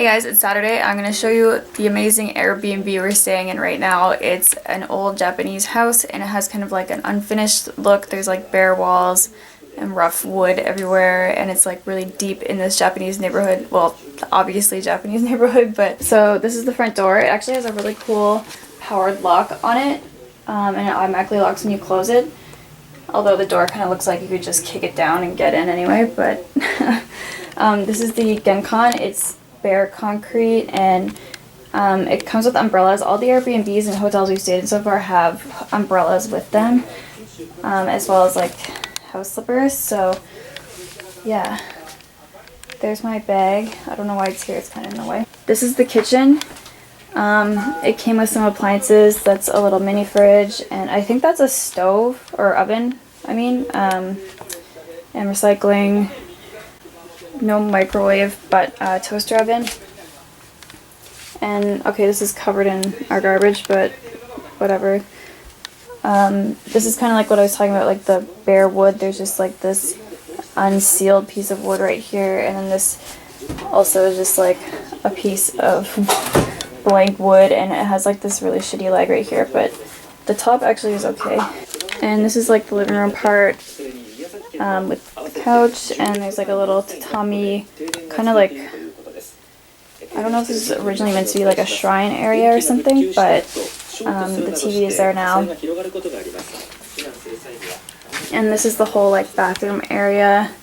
Hey guys, it's Saturday. I'm going to show you the amazing Airbnb we're staying in right now. It's an old Japanese house and it has kind of like an unfinished look. There's like bare walls and rough wood everywhere, and it's like really deep in this Japanese neighborhood. Well, obviously Japanese neighborhood, but so this is the front door. It actually has a really cool powered lock on it, and it automatically locks when you close it. Although the door kind of looks like you could just kick it down and get in anyway, but this is the Genkan. It's bare concrete, and it comes with umbrellas. All the Airbnbs and hotels we've stayed in so far have umbrellas with them, as well as like house slippers. So yeah, there's my bag. I don't know why it's here, it's kind of in the way. This is the kitchen. It came with some appliances. That's a little mini fridge, and I think that's a stove or oven, and recycling. No microwave, but toaster oven. And okay, this is covered in our garbage, but whatever. This is kind of like what I was talking about, like the bare wood. There's just like this unsealed piece of wood right here, and then this also is just like a piece of blank wood, and it has like this really shitty leg right here, but the top actually is okay. And this is like the living room part, with the couch, and there's like a little tatami, kind of like, I don't know if this is originally meant to be like a shrine area or something, but the TV is there now. And this is the whole like bathroom area,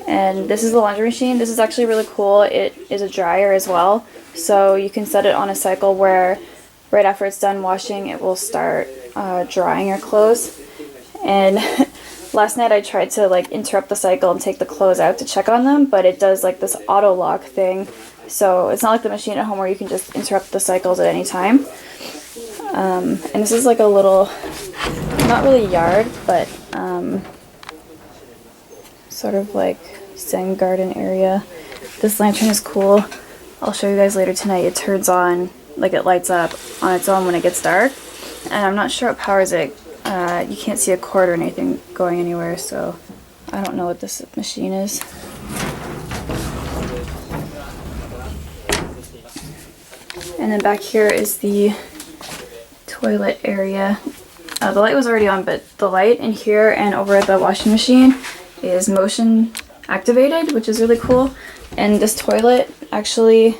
and this is the laundry machine. This is actually really cool. It is a dryer as well, so you can set it on a cycle where right after it's done washing, it will start drying your clothes. And last night I tried to like interrupt the cycle and take the clothes out to check on them, but it does like this auto lock thing, so it's not like the machine at home where you can just interrupt the cycles at any time. And this is like a little, not really yard, but sort of like Zen garden area. This lantern is cool. I'll show you guys later tonight. It turns on, like it lights up on its own when it gets dark, and I'm not sure what powers it. You can't see a cord or anything going anywhere, so I don't know what this machine is. And then back here is the toilet area. The light was already on, but the light in here and over at the washing machine is motion activated, which is really cool. And this toilet actually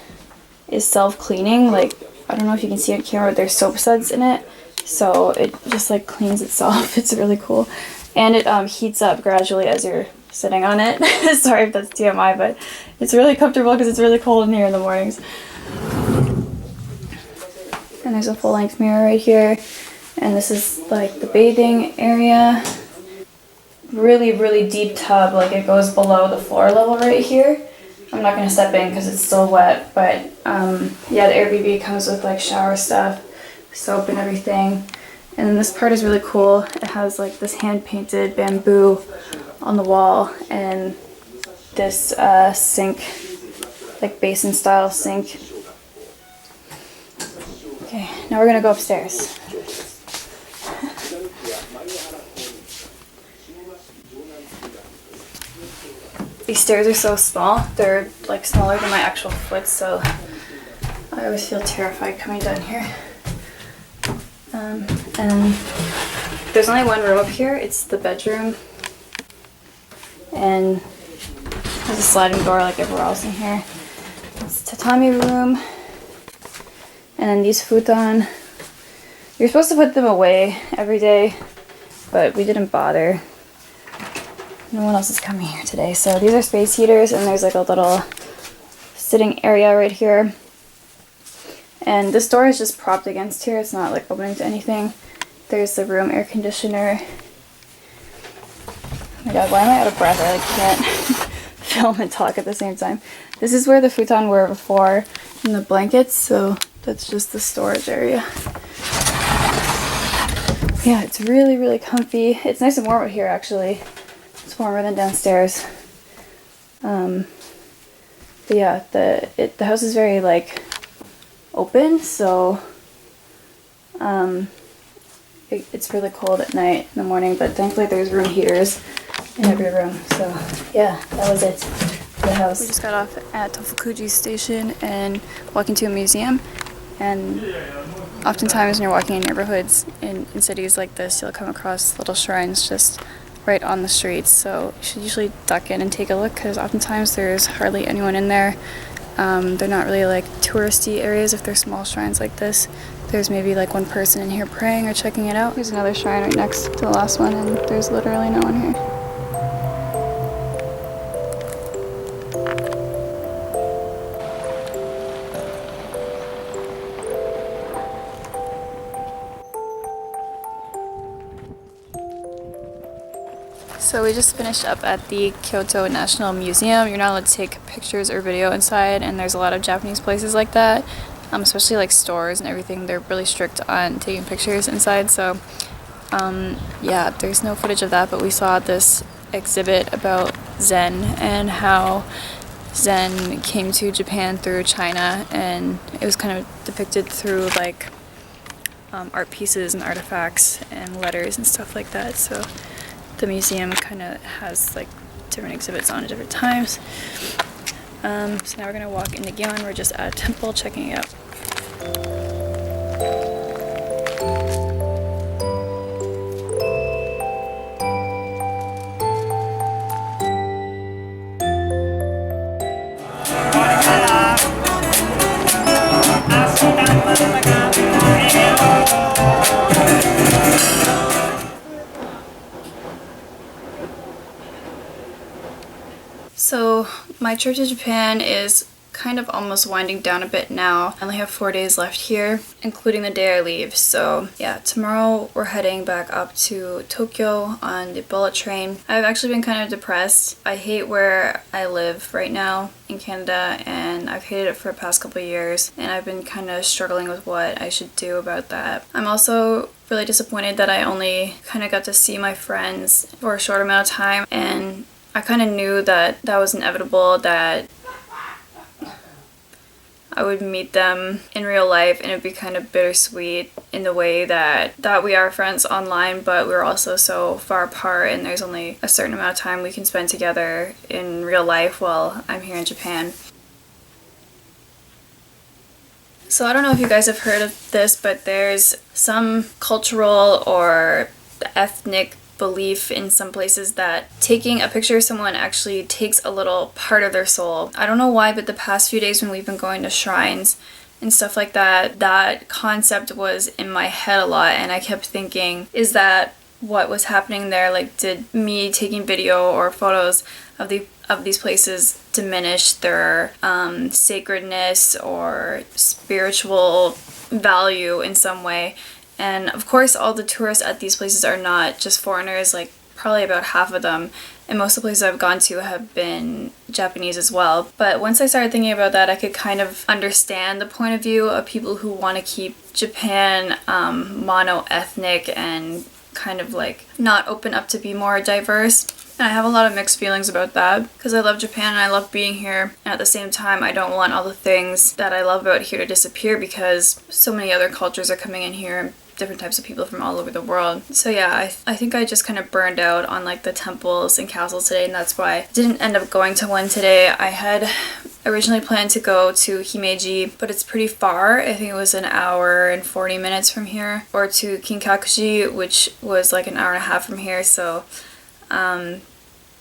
is self-cleaning. Like, I don't know if you can see on camera, but there's soap suds in it. So it just like cleans itself. It's really cool. And it heats up gradually as you're sitting on it. Sorry if that's TMI, but it's really comfortable because it's really cold in here in the mornings. And there's a full-length mirror right here. And this is like the bathing area. Really, really deep tub. Like it goes below the floor level right here. I'm not going to step in because it's still wet, but yeah, the Airbnb comes with like shower stuff, soap and everything. And then this part is really cool. It has like this hand-painted bamboo on the wall, and this sink, like basin style sink. Okay, now we're gonna go upstairs. These stairs are so small. They're like smaller than my actual foot, so I always feel terrified coming down here. And there's only one room up here. It's the bedroom, and there's a sliding door like everywhere else in here. It's a tatami room, and then these futon. You're supposed to put them away every day, but we didn't bother. No one else is coming here today. So these are space heaters, and there's like a little sitting area right here. And this door is just propped against here. It's not like opening to anything. There's the room air conditioner. Oh my god, why am I out of breath? I like can't film and talk at the same time. This is where the futon were before, and the blankets, so that's just the storage area. Yeah, it's really, really comfy. It's nice and warm out here actually. It's warmer than downstairs. But yeah, the house is very like open, so it's really cold at night, in the morning, but thankfully there's room heaters in every room. So yeah, that was it. We just got off at Tofukuji Station and walking to a museum. And oftentimes when you're walking in neighborhoods in cities like this, you'll come across little shrines just right on the streets. So you should usually duck in and take a look because oftentimes there's hardly anyone in there. They're not really like touristy areas if they're small shrines like this. There's maybe like one person in here praying or checking it out. There's another shrine right next to the last one and there's literally no one here. So we just finished up at the Kyoto National Museum. You're not allowed to take pictures or video inside, and there's a lot of Japanese places like that, especially like stores and everything. They're really strict on taking pictures inside, so yeah, there's no footage of that, but we saw this exhibit about Zen and how Zen came to Japan through China, and it was kind of depicted through like art pieces and artifacts and letters and stuff like that. So the museum kind of has like different exhibits on at different times. So now we're gonna walk into Gion. We're just at a temple checking it out. So my trip to Japan is kind of almost winding down a bit now. I only have 4 days left here, including the day I leave. So yeah, tomorrow we're heading back up to Tokyo on the bullet train. I've actually been kind of depressed. I hate where I live right now in Canada, and I've hated it for the past couple of years, and I've been kind of struggling with what I should do about that. I'm also really disappointed that I only kind of got to see my friends for a short amount of time, and I kind of knew that that was inevitable, that I would meet them in real life, and it'd be kind of bittersweet in the way that we are friends online, but we're also so far apart, and there's only a certain amount of time we can spend together in real life while I'm here in Japan. So I don't know if you guys have heard of this, but there's some cultural or ethnic belief in some places that taking a picture of someone actually takes a little part of their soul. I don't know why, but the past few days when we've been going to shrines and stuff like that, that concept was in my head a lot, and I kept thinking, is that what was happening there? Like, did me taking video or photos of these places diminish their sacredness or spiritual value in some way? And of course, all the tourists at these places are not just foreigners, like probably about half of them. And most of the places I've gone to have been Japanese as well. But once I started thinking about that, I could kind of understand the point of view of people who want to keep Japan mono-ethnic and kind of like not open up to be more diverse. And I have a lot of mixed feelings about that because I love Japan and I love being here. And at the same time, I don't want all the things that I love about here to disappear because so many other cultures are coming in here, different types of people from all over the world. So yeah, I think I just kind of burned out on like the temples and castles today, and that's why I didn't end up going to one today. I had originally planned to go to Himeji, but it's pretty far. I think it was an hour and 40 minutes from here, or to Kinkakuji, which was like an hour and a half from here. So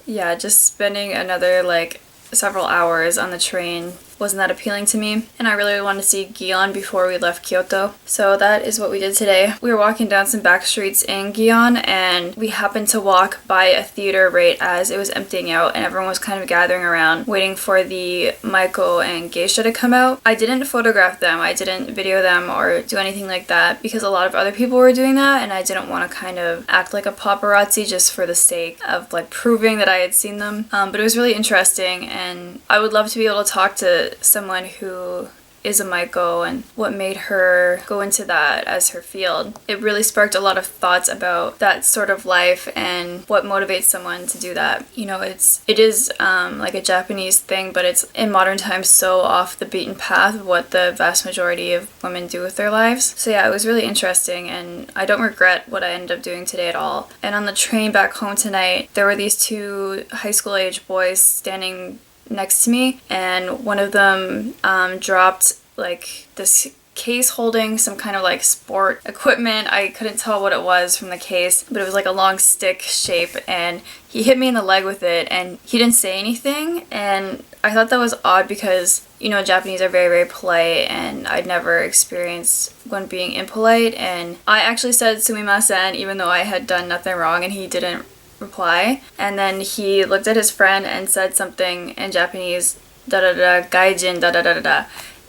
yeah, just spending another like several hours on the train wasn't that appealing to me, and I really wanted to see Gion before we left Kyoto. So that is what we did today. We were walking down some back streets in Gion, and we happened to walk by a theater right as it was emptying out, and everyone was kind of gathering around waiting for the Maiko and Geisha to come out. I didn't photograph them, I didn't video them or do anything like that because a lot of other people were doing that, and I didn't want to kind of act like a paparazzi just for the sake of like proving that I had seen them. But it was really interesting, and I would love to be able to talk to someone who is a Maiko and what made her go into that as her field. It really sparked a lot of thoughts about that sort of life and what motivates someone to do that. You know, it is like a Japanese thing, but it's in modern times so off the beaten path of what the vast majority of women do with their lives. So yeah, it was really interesting, and I don't regret what I ended up doing today at all. And on the train back home tonight, there were these two high school age boys standing next to me, and one of them dropped like this case holding some kind of like sport equipment. I couldn't tell what it was from the case, but it was like a long stick shape, and he hit me in the leg with it, and he didn't say anything, and I thought that was odd because, you know, Japanese are very, very polite, and I'd never experienced one being impolite, and I actually said sumimasen even though I had done nothing wrong, and he didn't reply. And then he looked at his friend and said something in Japanese, da da da, gaijin, da da da da da.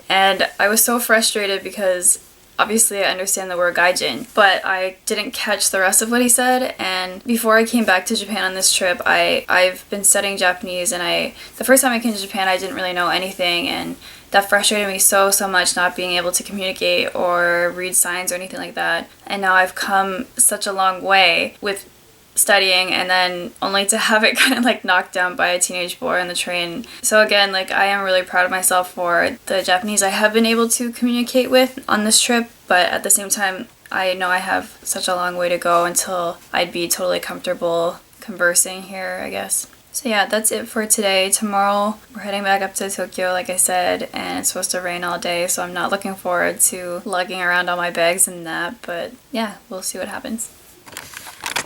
And I was so frustrated because obviously I understand the word gaijin, but I didn't catch the rest of what he said. And before I came back to Japan on this trip, I've been studying Japanese, and the first time I came to Japan I didn't really know anything, and that frustrated me so much, not being able to communicate or read signs or anything like that. And now I've come such a long way with studying, and then only to have it kind of like knocked down by a teenage boy on the train. So again, like, I am really proud of myself for the Japanese I have been able to communicate with on this trip, but at the same time I know I have such a long way to go until I'd be totally comfortable conversing here, I guess. So yeah, that's it for today. Tomorrow we're heading back up to Tokyo, like I said, and it's supposed to rain all day, so I'm not looking forward to lugging around all my bags and that, but yeah, we'll see what happens.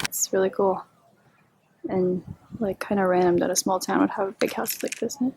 It's really cool and like kind of random that a small town would have big houses like this in it.